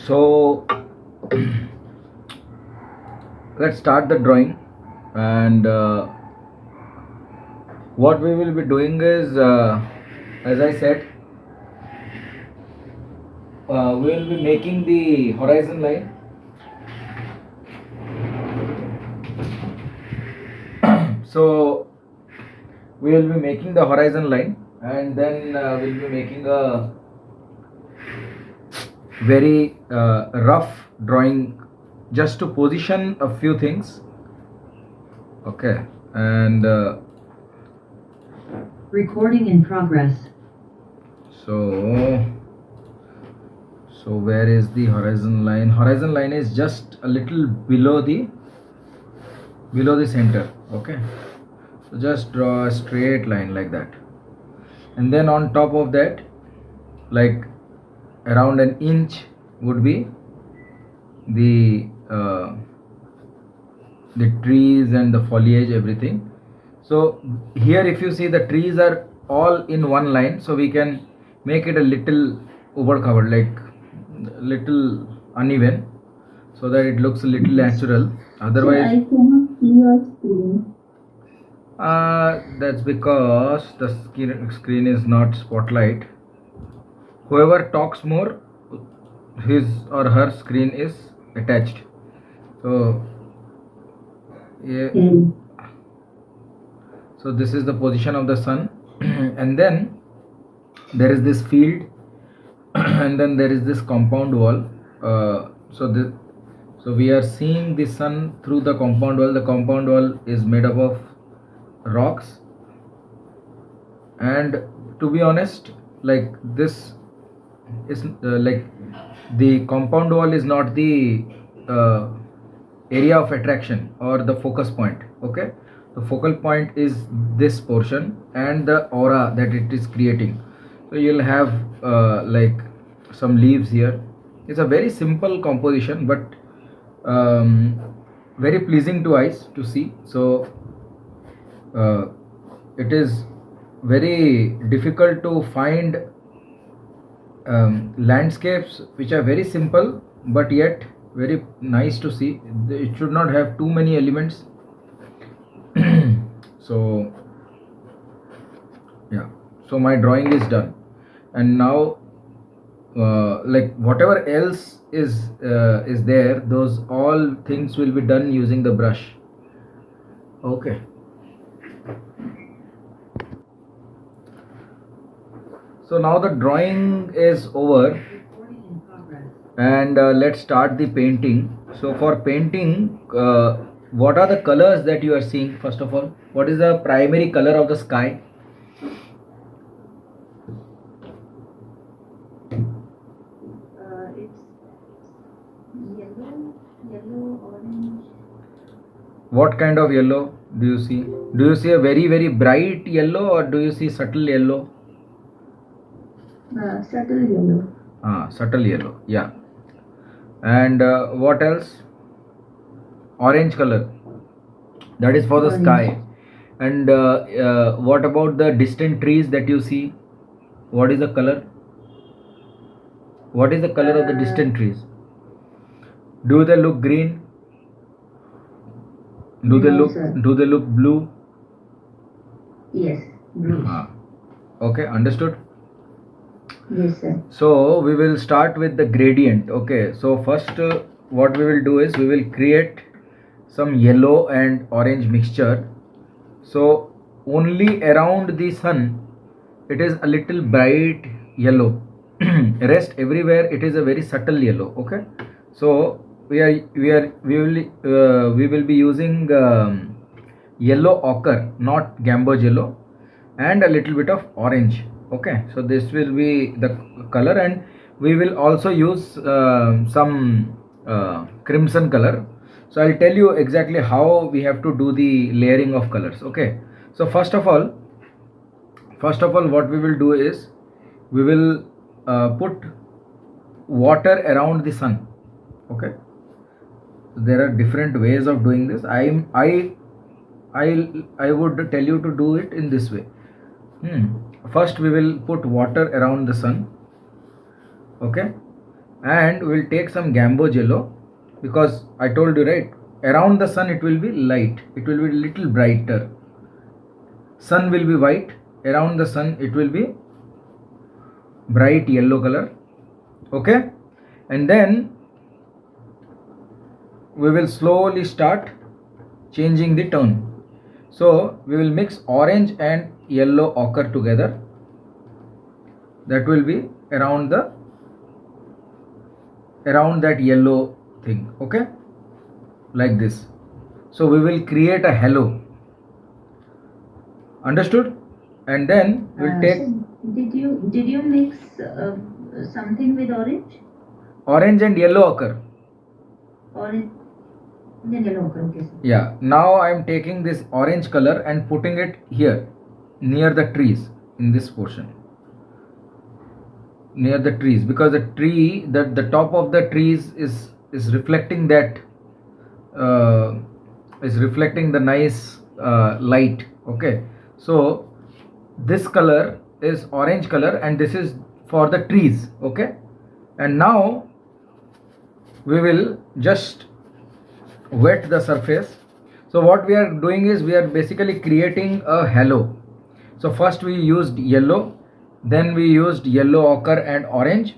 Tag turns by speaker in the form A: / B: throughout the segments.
A: So let's start the drawing. And what we will be doing is, as I said, we will be making the horizon line. So we will be making the horizon line, and then we'll be making a very rough drawing just to position a few things. Okay. And
B: recording in progress.
A: So where is the horizon line? Horizon line is just a little below the center. Okay, so just draw a straight line like that, and then on top of that, like around an inch would be the trees and the foliage, everything. So here if you see, the trees are all in one line, so we can make it a little over covered, like little uneven, so that it looks a little natural. Otherwise,
C: I cannot see your screen.
A: that's because the screen is not spotlight. Whoever talks more, his or her screen is attached. So yeah. So this is the position of the sun and then there is this field and then there is this compound wall. So we are seeing the sun through the compound wall. The compound wall is made up of rocks, and to be honest, like this is like the compound wall is not the area of attraction or the focus point. Okay, the focal point is this portion and the aura that it is creating. So you'll have like some leaves here. It's a very simple composition, but very pleasing to eyes to see. So it is very difficult to find landscapes which are very simple but yet very nice to see. It should not have too many elements. So yeah, so my drawing is done, and now like whatever else is there, those all things will be done using the brush. Okay. So now the drawing is over, and let's start the painting. So for painting, what are the colors that you are seeing? First of all, what is the primary color of the sky?
C: It's yellow, orange.
A: What kind of yellow do you see? Do you see a very bright yellow, or do you see subtle yellow?
C: Subtle yellow.
A: Subtle yellow, yeah. And what else? Orange color, that is for the sky. And what about the distant trees that you see? What is the color? What is the color of the distant trees? Do they look green? Do they look blue?
C: Yes, blue.
A: Okay, understood.
C: Yes, sir.
A: So we will start with the gradient. Okay, so first what we will do is we will create some yellow and orange mixture. So only around the sun it is a little bright yellow. Rest everywhere it is a very subtle yellow. Okay, so we will be using yellow ochre, not gamboge yellow, and a little bit of orange. Okay, so this will be the color, and we will also use some crimson color. So I'll tell you exactly how we have to do the layering of colors. Okay, so first of all what we will do is we will put water around the sun. Okay, there are different ways of doing this. I would tell you to do it in this way. First we will put water around the sun. Okay, and we'll take some gamboge yellow, because I told you, right, around the sun it will be light, it will be little brighter. Sun will be white, around the sun it will be bright yellow color. Okay, and then we will slowly start changing the tone. So we will mix orange and yellow ochre together. That will be around that yellow thing. Okay, like this. So we will create a halo. Understood? And then we'll take
C: So did you mix something with orange?
A: orange and yellow ochre.
C: Orange and yellow. Okay, sir.
A: Yeah, now I am taking this orange color and putting it here near the trees, in this portion, near the trees, because the tree, the top of the trees is reflecting that, is reflecting the nice light. Okay, so this color is orange color and this is for the trees. Okay, and now we will just wet the surface. So what we are doing is we are basically creating a halo. So first we used yellow, then we used yellow ochre and orange,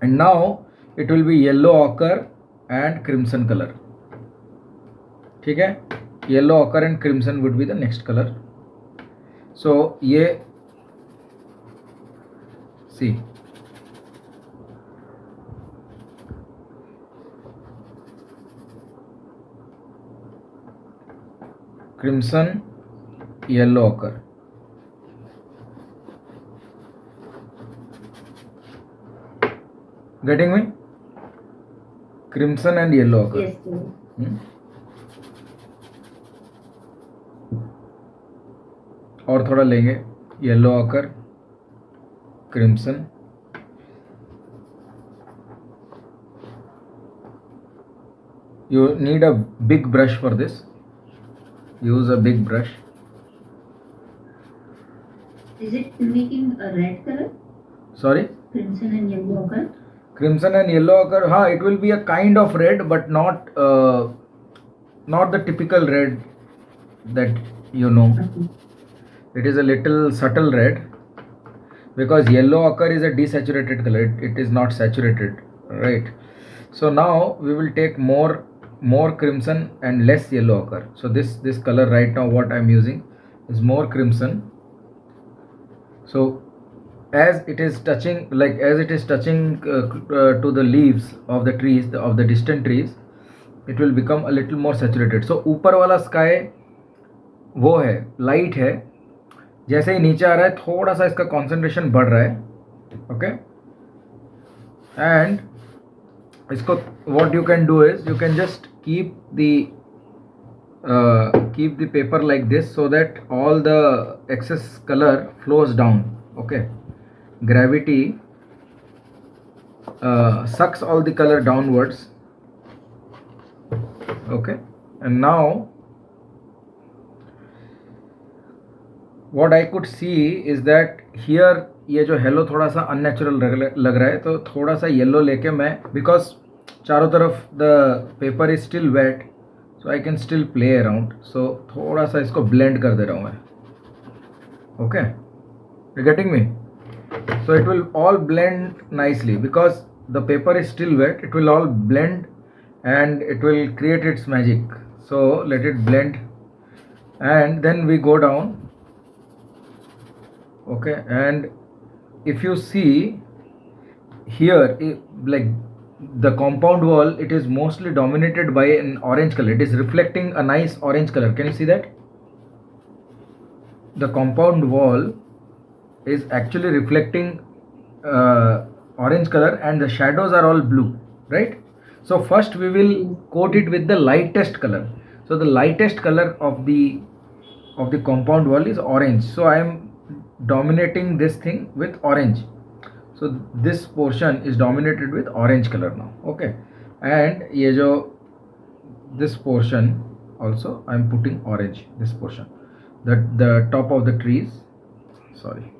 A: and now it will be yellow ochre and crimson color. ठीक है, yellow ochre and crimson would be the next color. So ये see, crimson, yellow ochre. Getting me? Crimson and yellow ochre.
C: Yes, sir.
A: और थोड़ा लेंगे, yellow occur, crimson, you need a big brush for this. Use a big brush.
C: Is it making a red color?
A: Sorry,
C: Crimson and yellow ochre?
A: crimson and yellow ochre, हाँ, it will be a kind of red, but not the typical red that you know.
C: Okay.
A: It is a little subtle red, because yellow ochre is a desaturated color, it is not saturated, right? So now we will take more crimson and less yellow ochre. So this color right now what I am using is more crimson. So as it is touching to the leaves of the trees, of the distant trees, it will become a little more saturated. So ऊपर वाला sky वो है, light है, जैसे ही नीचे आ रहा है थोड़ा सा इसका concentration बढ़ रहा है. Okay, and इसको what you can do is you can just keep the paper like this, so that all the excess color flows down. Okay, gravity sucks all the color downwards. Okay, and now what I could see is that here ये जो hello थोड़ा सा unnatural लग रहा है, तो थोड़ा सा येलो लेके मैं, बिकॉज चारों तरफ the paper is still wet, so I can still play around. सो थोड़ा सा इसको ब्लेंड कर दे रहा हूँ मैं. Okay, you getting me? So it will all blend nicely, because the paper is still wet. It will all blend and it will create its magic. So let it blend, and then we go down. Okay, and if you see here, like the compound wall, it is mostly dominated by an orange color. It is reflecting a nice orange color. Can you see that? The compound wall is actually reflecting orange color, and the shadows are all blue, right? So first we will coat it with the lightest color. So the lightest color of the compound wall is orange. So I am dominating this thing with orange. So this portion is dominated with orange color now. Okay, and ये जो this portion also I am putting orange. This portion, the top of the trees, sorry,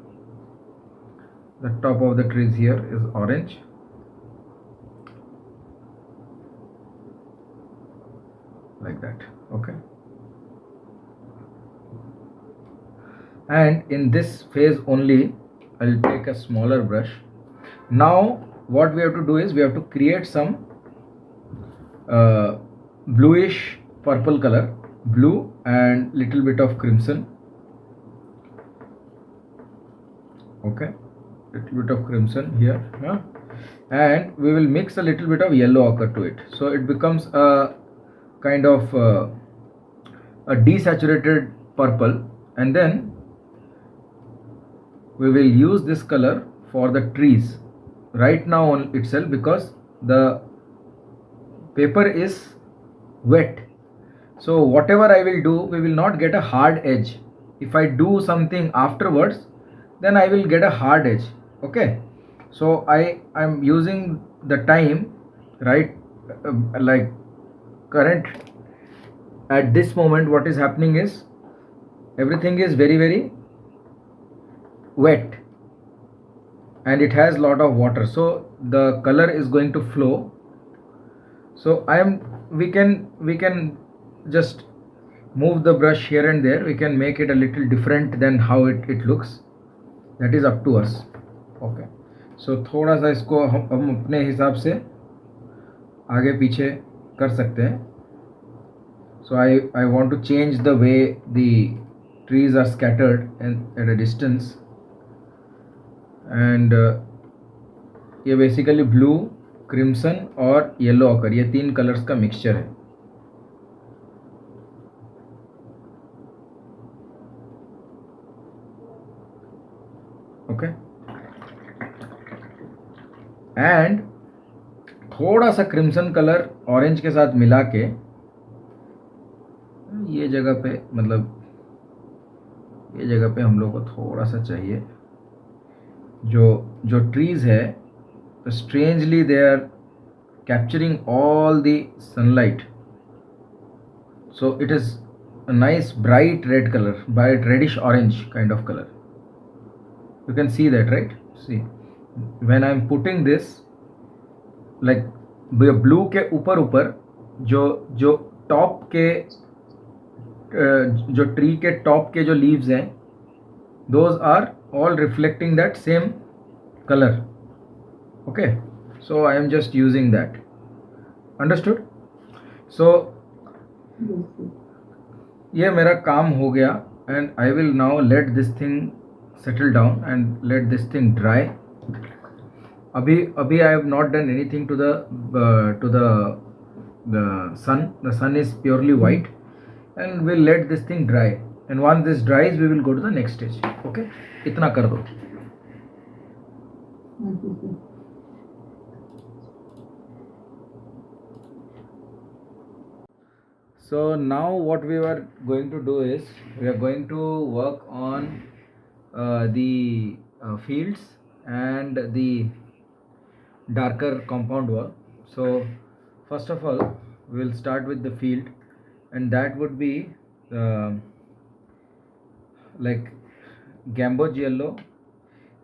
A: the top of the trees here is orange. like that. Okay, and in this phase only I'll take a smaller brush. Now what we have to do is we have to create some bluish purple color, blue and little bit of crimson. Okay, little bit of crimson here, huh? And we will mix a little bit of yellow ochre to it, so it becomes a kind of a desaturated purple. And then we will use this color for the trees right now on itself, because the paper is wet. So whatever I will do, we will not get a hard edge. If I do something afterwards, then I will get a hard edge. Okay, so I'm using the time, right, like current at this moment. What is happening is everything is very wet and it has lot of water, so the color is going to flow. So we can just move the brush here and there. We can make it a little different than how it looks. That is up to us. Okay, so थोड़ा सा इसको हम अपने हिसाब से आगे पीछे कर सकते हैं. So I want to change the way the trees are scattered and at a distance. And ये बेसिकली ब्लू, क्रिम्सन और येलो ऑकर, ये तीन कलर्स का मिक्सचर है. ओके, एंड थोड़ा सा क्रिम्सन कलर ऑरेंज के साथ मिला के ये जगह पे, मतलब ये जगह पे हम लोग को थोड़ा सा चाहिए. जो ट्रीज है, strangely they are capturing all the sunlight, so it is a nice bright red color, bright reddish orange kind of color. You can see that, right? See, when I am putting this, like blue के ऊपर जो top के जो tree के top के जो leaves हैं, those are all reflecting that same color. Okay, so I am just using that. Understood? So ये मेरा काम हो गया, and I will now let this thing settle down and let this thing dry. अभी I have not done anything to the sun. The sun is purely white, and we'll let this thing dry. And once this dries, we will go to the next stage. Okay, इतना कर दो. So now what we were going to do is we are going to work on the fields and the darker compound wall. So first of all we will start with the field, and that would be like gamboge yellow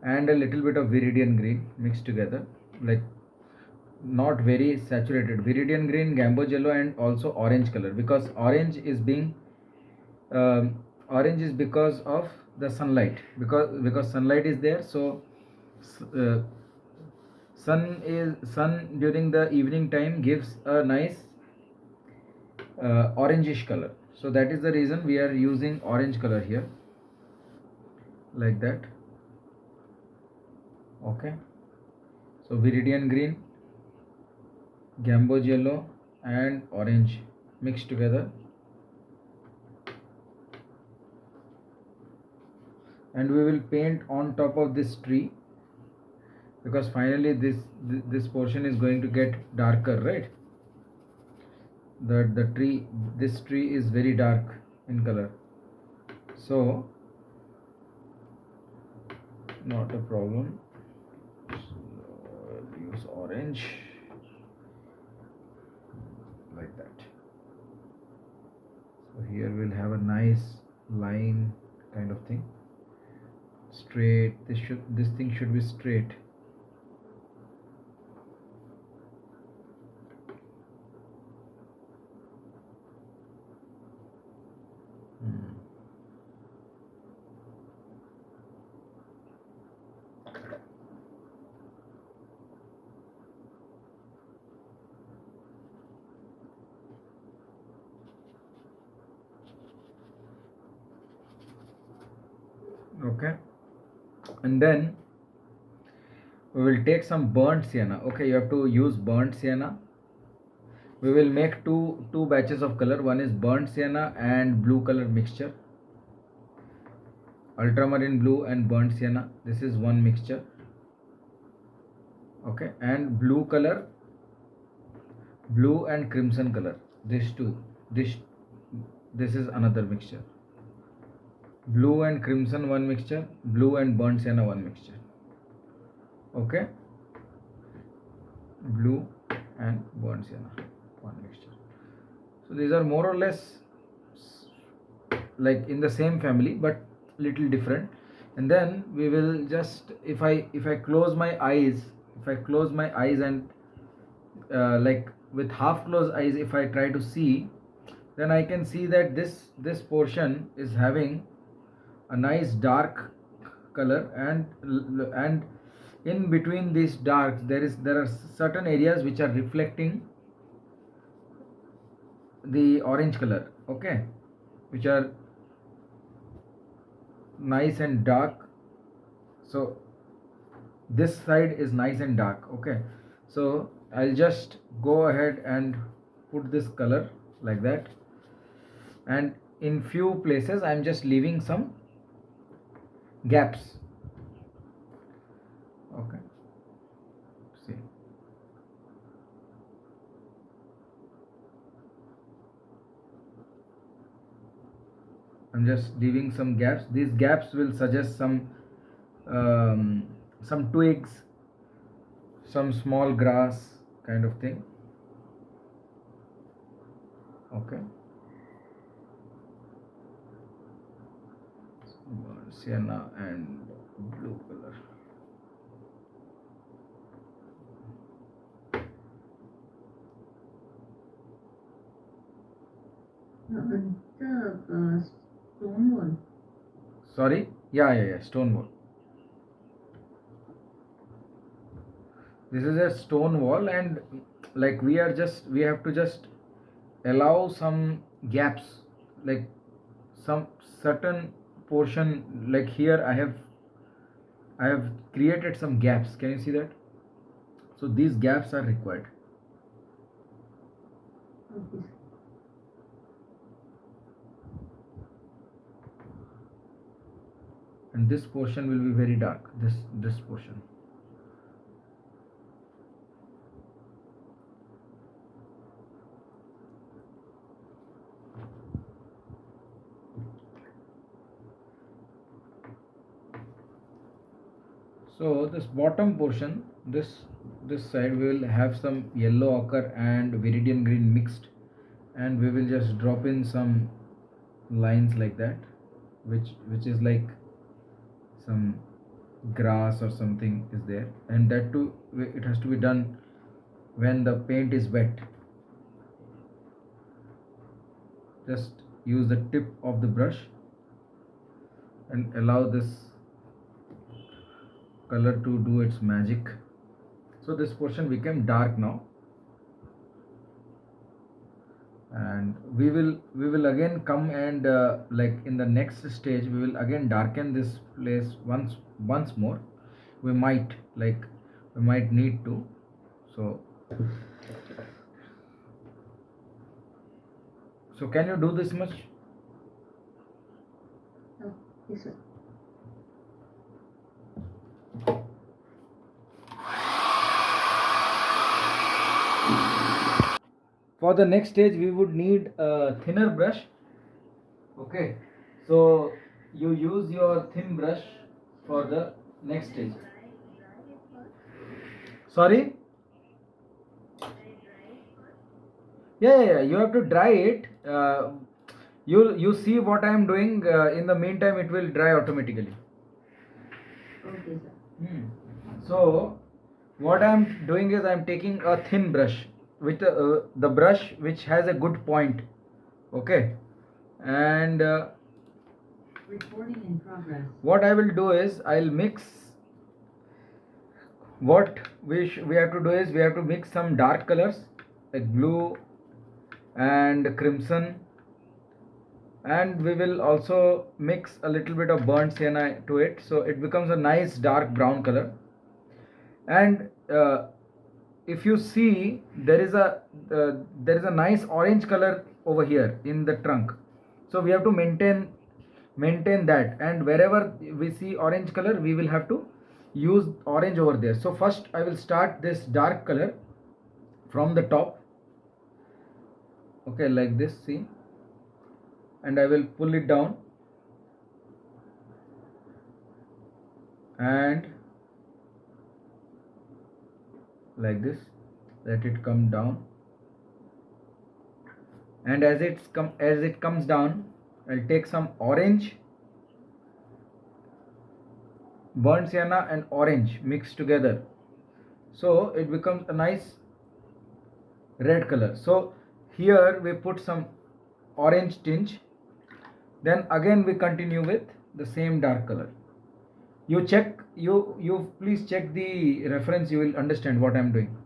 A: and a little bit of viridian green mixed together, like not very saturated. Viridian green, gamboge yellow, and also orange color, because orange is because of the sunlight, because sunlight is there. So sun during the evening time gives a nice orangish color, so that is the reason we are using orange color here, like that. Okay, so viridian green, gamboge yellow and orange mixed together, and we will paint on top of this tree, because finally this portion is going to get darker, right? The tree, this tree is very dark in color, so not a problem. So use orange, like that. So here we'll have a nice line kind of thing, straight. This thing should be straight. And then we will take some burnt sienna. Okay, you have to use burnt sienna. We will make two batches of color. One is burnt sienna and blue color mixture, ultramarine blue and burnt sienna. This is one mixture. Okay, and blue color, blue and crimson color, these two, this is another mixture. Blue and crimson one mixture, blue and burnt sienna one mixture. Okay, blue and burnt sienna one mixture. So these are more or less like in the same family but little different. And then we will just, if I close my eyes, if I close my eyes and like with half closed eyes, if I try to see, then I can see that this portion is having a nice dark color, and in between these darks there are certain areas which are reflecting the orange color. Okay, which are nice and dark. So this side is nice and dark. Okay, so I'll just go ahead and put this color like that, and in few places I'm just leaving some gaps. Okay, see, I'm just leaving some gaps. These gaps will suggest some twigs, some small grass kind of thing. Okay, sienna and blue color.
C: The stone wall.
A: Sorry, yeah, stone wall. This is a stone wall, and like we have to just allow some gaps, like some certain portion, like here I have created some gaps. Can you see that? So these gaps are required.
C: Okay.
A: And this portion will be very dark, this portion. So this bottom portion, this side, we will have some yellow ochre and viridian green mixed, and we will just drop in some lines like that, which is like some grass or something is there, and that too it has to be done when the paint is wet. Just use the tip of the brush and allow this color to do its magic. So this portion became dark now, and we will again come and like in the next stage we will again darken this place once more. We might need to. So can you do this much?
C: Oh, yes, sir.
A: For the next stage we would need a thinner brush. Okay, so you use your thin brush for the next stage. Sorry? Yeah, you have to dry it. You see what I am doing. In the meantime it will dry automatically.
C: Okay, sir.
A: So what I am doing is I am taking a thin brush with the brush which has a good point. Okay, and
B: Recording in progress.
A: what I will do is I'll mix. What we have to do is we have to mix some dark colors like blue and crimson and we will also mix a little bit of burnt sienna to it, so it becomes a nice dark brown color. And if you see, there is a nice orange color over here in the trunk, so we have to maintain that, and wherever we see orange color we will have to use orange over there. So first I will start this dark color from the top, okay, like this, see, and I will pull it down and like this, let it come down, and as it comes down, I'll take some orange, burnt sienna and orange mixed together, so it becomes a nice red color. So here we put some orange tinge, then again we continue with the same dark color. You check, you please check the reference, you will understand what I'm doing.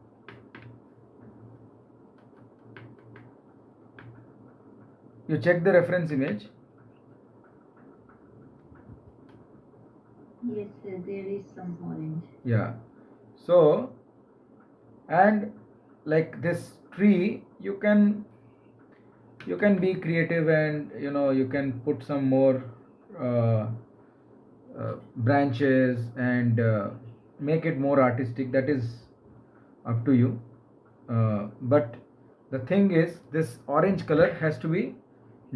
A: You check the reference image.
C: Yes, sir, there is some orange.
A: Yeah, so, and like this tree, you can be creative, and you can put some more branches and make it more artistic. That is up to you, but the thing is, this orange color has to be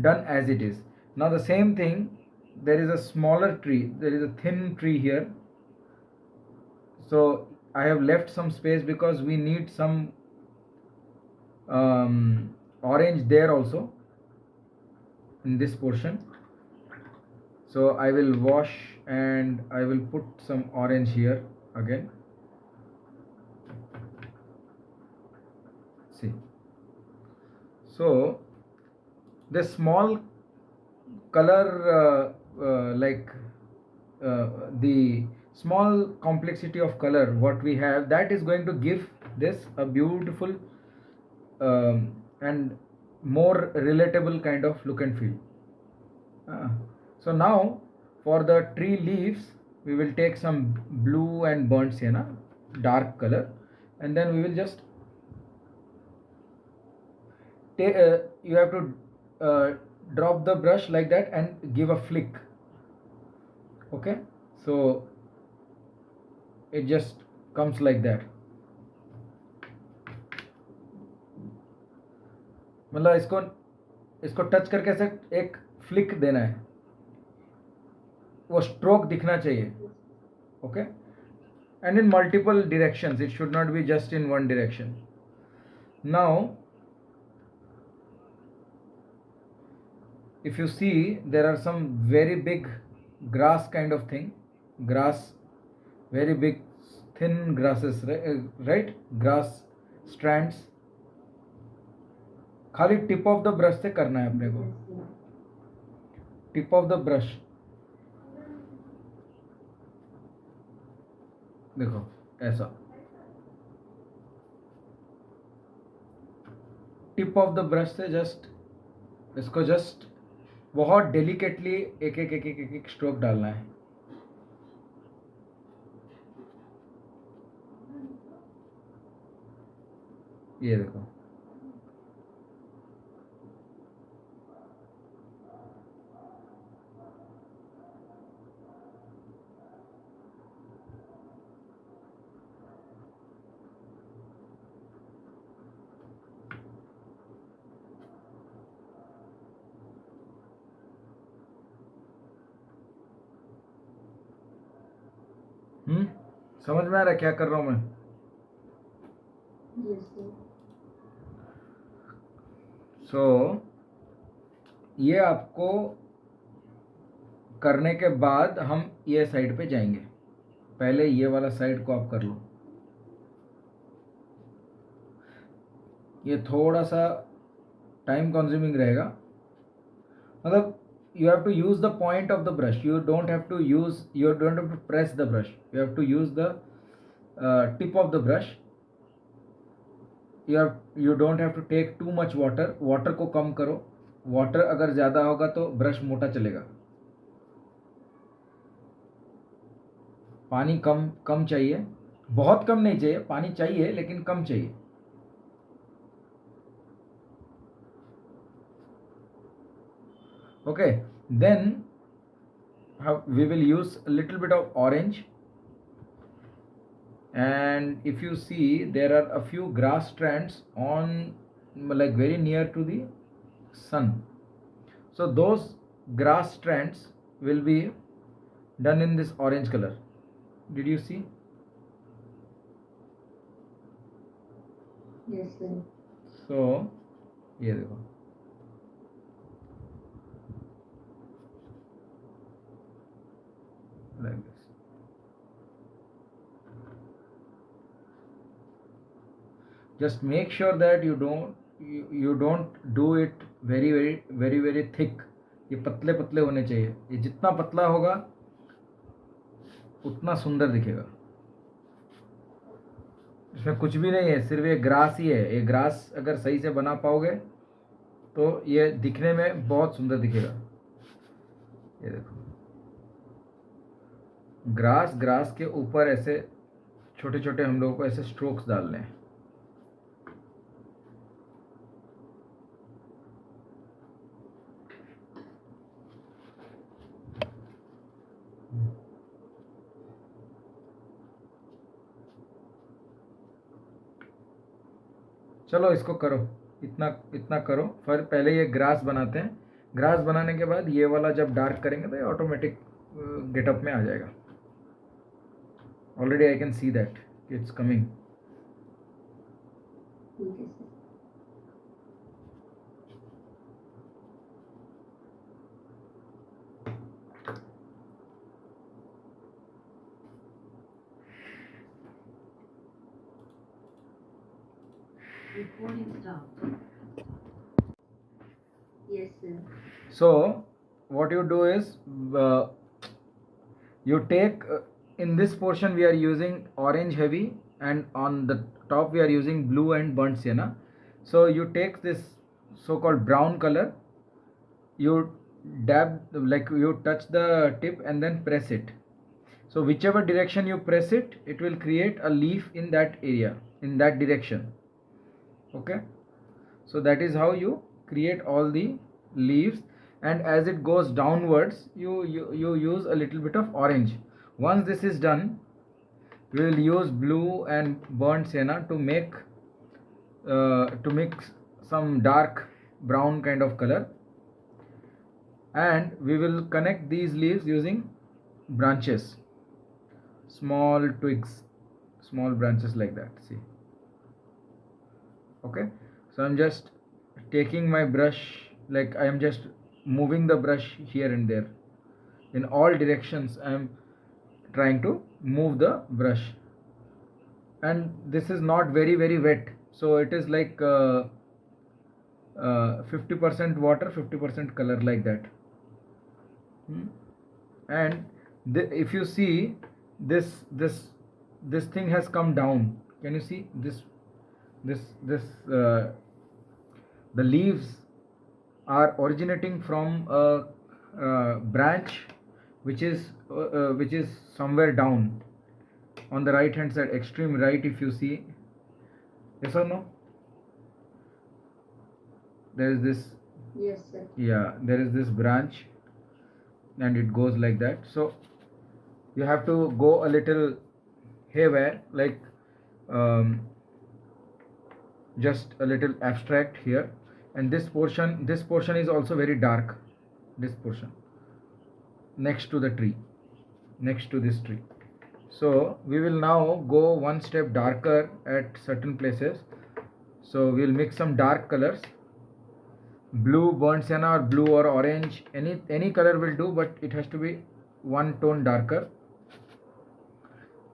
A: done as it is. Now the same thing, there is a smaller tree, there is a thin tree here, so I have left some space because we need some orange there also in this portion. So I will wash and I will put some orange here again, see. So this small color, like the small complexity of color what we have, that is going to give this a beautiful and more relatable kind of look and feel. So now for the tree leaves, we will take some blue and burnt sienna, dark color, and then we will just take, you have to drop the brush like that and give a flick, okay, so it just comes like that. मतलब इसको इसको touch करके ऐसे एक flick देना है, वो stroke दिखना चाहिए, okay, and in multiple directions, it should not be just in one direction. Now if you see, there are some very big grass kind of thing, grass, very big thin grasses, right, grass strands. खाली tip of the brush से करना है अपने को, tip of the brush, देखो ऐसा, tip of the brush से just इसको जस्ट बहुत डेलिकेटली एक एक एक एक एक, एक स्ट्रोक डालना है. ये देखो, समझ में आ रहा है क्या कर रहा हूं मैं?
C: Yes, sir.
A: सो ये आपको करने के बाद हम ये साइड पे जाएंगे, पहले ये वाला साइड को आप कर लो. ये थोड़ा सा टाइम कंज्यूमिंग रहेगा, मतलब you have to use the point of the brush, you don't have to press the brush, you have to use the tip of the brush. You don't have to take too much water को कम करो, water अगर ज़्यादा होगा तो brush मोटा चलेगा, पानी कम कम चाहिए, बहुत कम नहीं चाहिए, पानी चाहिए लेकिन कम चाहिए. Okay, then we will use a little bit of orange, and if you see there are a few grass strands on like very near to the sun, so those grass strands will be done in this orange color. Did you see?
C: Yes, sir.
A: So ये देखो, like this. Just make sure that you don't do it very thick. ये पतले पतले होने चाहिए. ये जितना पतला होगा उतना सुंदर दिखेगा. इसमें कुछ भी नहीं है, सिर्फ ये ग्रास ही है. ये ग्रास अगर सही से बना पाओगे तो ये दिखने में बहुत सुंदर दिखेगा. ये देखो, ग्रास के ऊपर ऐसे छोटे छोटे हम लोगों को ऐसे स्ट्रोक्स डालने हैं. चलो इसको करो, इतना इतना करो. फिर पहले ये ग्रास बनाते हैं. ग्रास बनाने के बाद ये वाला जब डार्क करेंगे तो ये ऑटोमेटिक गेटअप में आ जाएगा. Already I can see that it's coming.
C: ठीक है sir.
B: Recording stopped.
C: Yes, sir.
A: So what you do is you take in this portion we are using orange heavy, and on the top we are using blue and burnt sienna. So you take this so called brown color, you dab, like you touch the tip and then press it. So whichever direction you press it, it will create a leaf in that area, in that direction. Okay, so that is how you create all the leaves. And as it goes downwards, you use a little bit of orange. Once this is done, we will use blue and burnt sienna to make to mix some dark brown kind of color, and we will connect these leaves using branches, small twigs, small branches like that. See? Okay, so I'm just taking my brush, like I am just moving the brush here and there in all directions. I am trying to move the brush, and this is not very wet, so it is like 50% water, 50% color, like that. And if you see this thing has come down. Can you see this? The leaves are originating from a branch which is somewhere down on the right hand side, extreme right, if you see. Yes or no? There is this,
C: Yes, sir.
A: yeah, there is this branch, and it goes like that. So you have to go a little haywire, like just a little abstract here. And this portion is also very dark, this portion next to the tree, next to this tree. So we will now go one step darker at certain places. So we will mix some dark colors, blue, burnt sienna, or blue or orange, any color will do, but it has to be one tone darker.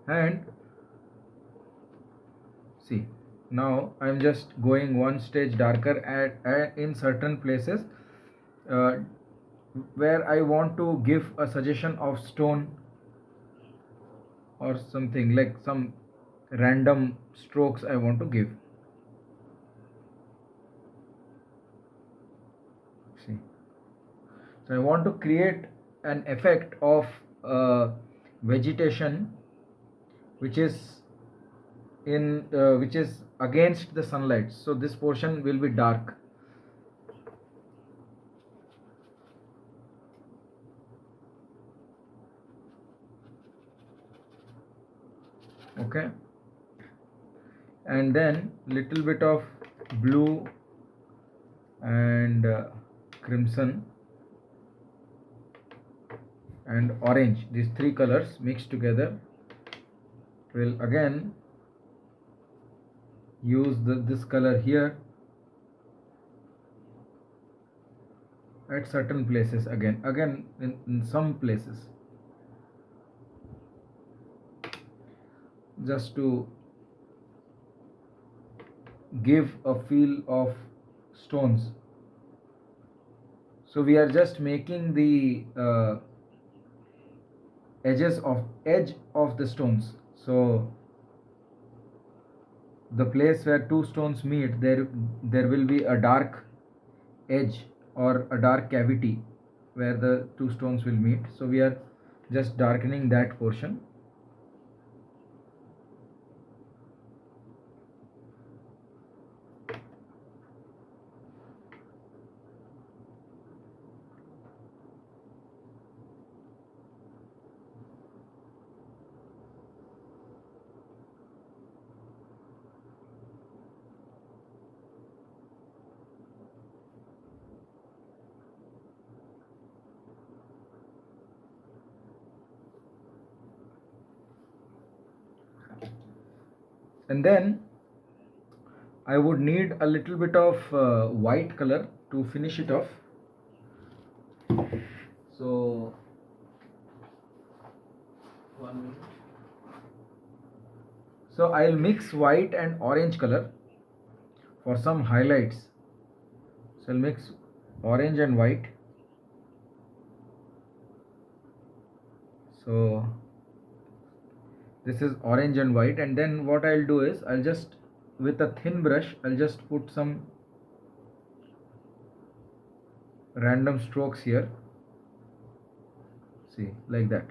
A: And see, now I am just going one stage darker at in certain places where I want to give a suggestion of stone or something, like some random strokes I want to give. See, so I want to create an effect of vegetation which is which is against the sunlight, so this portion will be dark. Okay, and then little bit of blue and crimson and orange, these three colors mixed together will again use this color here at certain places, again in some places, just to give a feel of stones. So we are just making the edge of the stones. So the place where two stones meet, there will be a dark edge or a dark cavity where the two stones will meet. So we are just darkening that portion. And then I would need a little bit of white color to finish it off. So 1 minute. So I'll mix white and orange color for some highlights. So I'll mix orange and white. So this is orange and white, and then what I'll do is I'll just, with a thin brush, I'll just put some random strokes here. See, like that.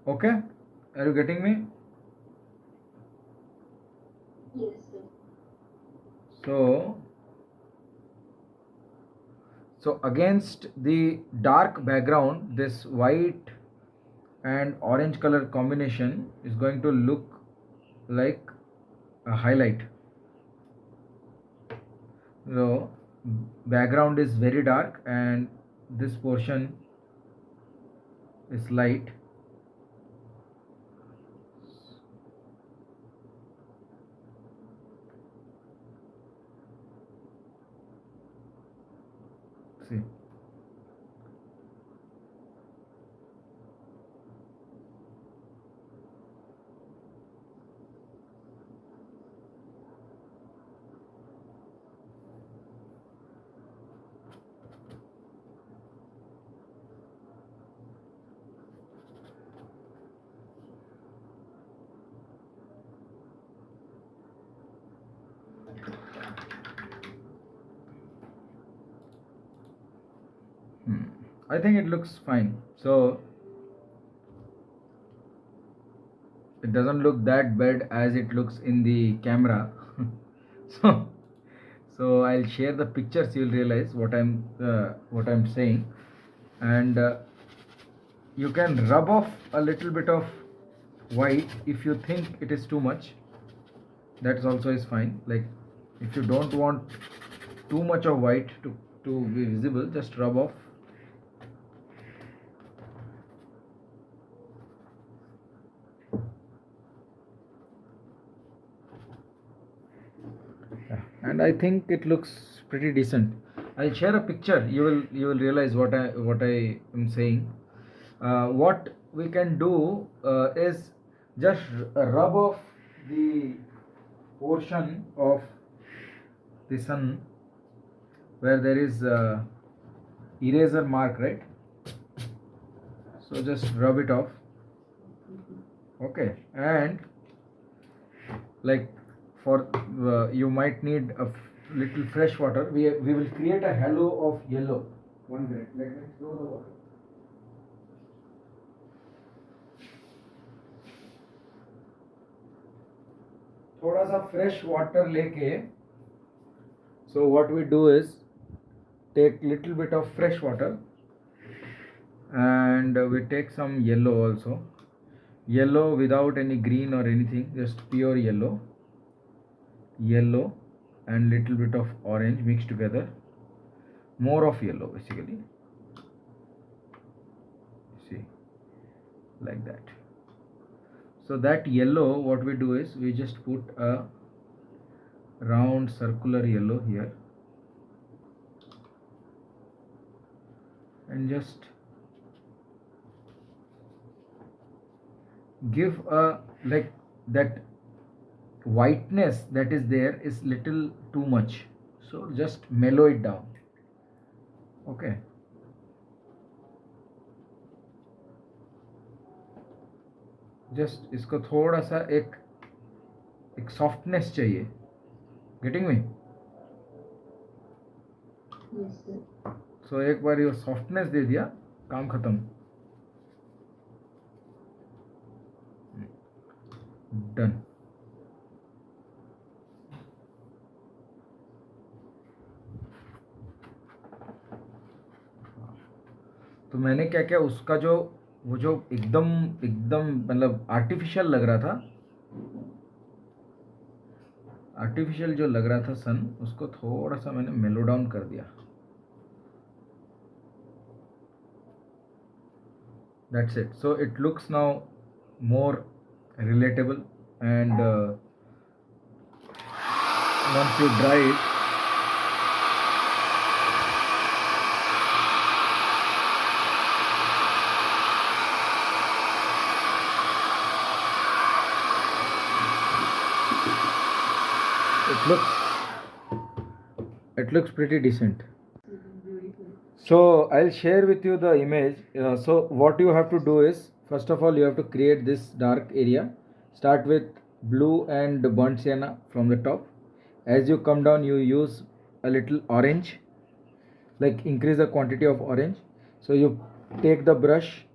A: Okay, are you getting me?
C: Yes, sir.
A: So against the dark background, this white and orange color combination is going to look like a highlight. So background is very dark and this portion is light. See, I think it looks fine. So it doesn't look that bad as it looks in the camera. so so I'll share the pictures, you'll realize what I'm saying. And you can rub off a little bit of white if you think it is too much. That also is fine. Like, if you don't want too much of white to be visible, just rub off. And I think it looks pretty decent. I'll share a picture, you will realize what I am saying. What we can do is just rub off the portion of the sun where there is eraser mark, right? So just rub it off. Okay, and like for you might need a little fresh water. We will create a halo of yellow. 1 minute, let me throw the water. थोड़ा सा fresh water लेके, so what we do is take little bit of fresh water and we take some yellow also, yellow without any green or anything, just pure yellow and little bit of orange mixed together, more of yellow basically, see, like that. So that yellow, what we do is we just put a round circular yellow here and just give a, like, that whiteness that is there is little too much, so just mellow it down. Okay, just इसको थोड़ा सा एक softness चाहिए. Getting me?
C: Yes, sir.
A: सो एक बार ये softness दे दिया, काम खत्म. डन. तो मैंने क्या किया, उसका जो वो जो एकदम एकदम मतलब आर्टिफिशियल लग रहा था, आर्टिफिशियल जो लग रहा था सन, उसको थोड़ा सा मैंने मेलो डाउन कर दिया. That's it. So it looks now more relatable, and once you dry it, it looks pretty decent. So I'll share with you the image. So what you have to do is, first of all, you have to create this dark area. Start with blue and burnt sienna from the top. As you come down, you use a little orange, like increase the quantity of orange. So you take the brush,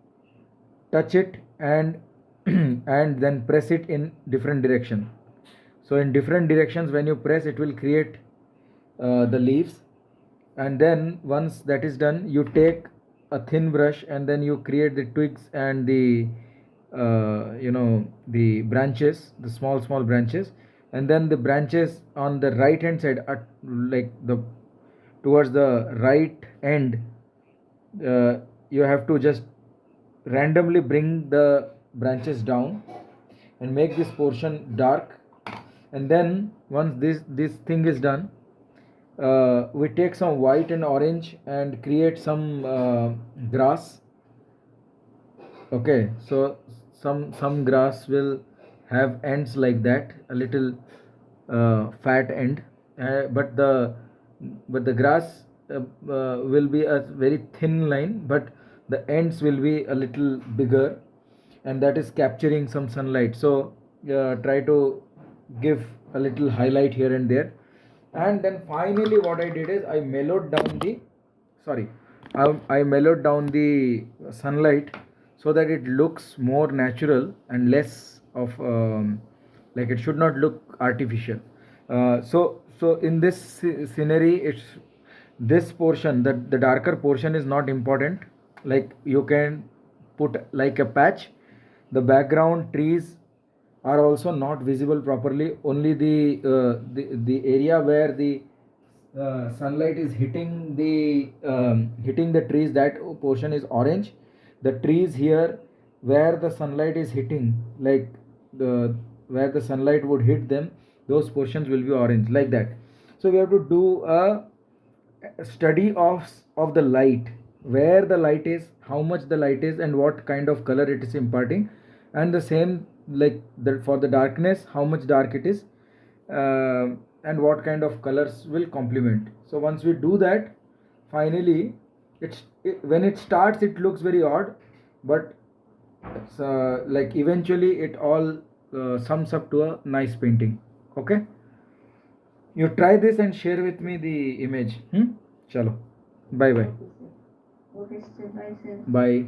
A: touch it, and and then press it in different direction. So in different directions, when you press, it will create the leaves. And then once that is done, you take a thin brush and then you create the twigs and the the branches, the small branches. And then the branches on the right hand side are like the towards the right end, you have to just randomly bring the branches down and make this portion dark. And then once this thing is done, we take some white and orange and create some grass. Okay, so some grass will have ends like that, a little fat end, but the grass will be a very thin line, but the ends will be a little bigger, and that is capturing some sunlight. So try to give a little highlight here and there. And then finally what I did is I mellowed down the I mellowed down the sunlight so that it looks more natural and less of like it should not look artificial. So in this scenery, it's this portion, that the darker portion is not important. Like you can put like a patch. The background trees are also not visible properly. Only the area where the sunlight is hitting the trees, that portion is orange. The trees here where the sunlight is hitting, like the where the sunlight would hit them, those portions will be orange, like that. So we have to do a study of the light, where the light is, how much the light is, and what kind of color it is imparting. And the same, like for the darkness, how much dark it is, and what kind of colors will complement. So once we do that, finally when it starts, it looks very odd, but like eventually it all sums up to a nice painting. Okay, you try this and share with me the image. Chalo, bye bye.
C: Okay, sir. Okay, sir. Bye, sir.
A: Bye.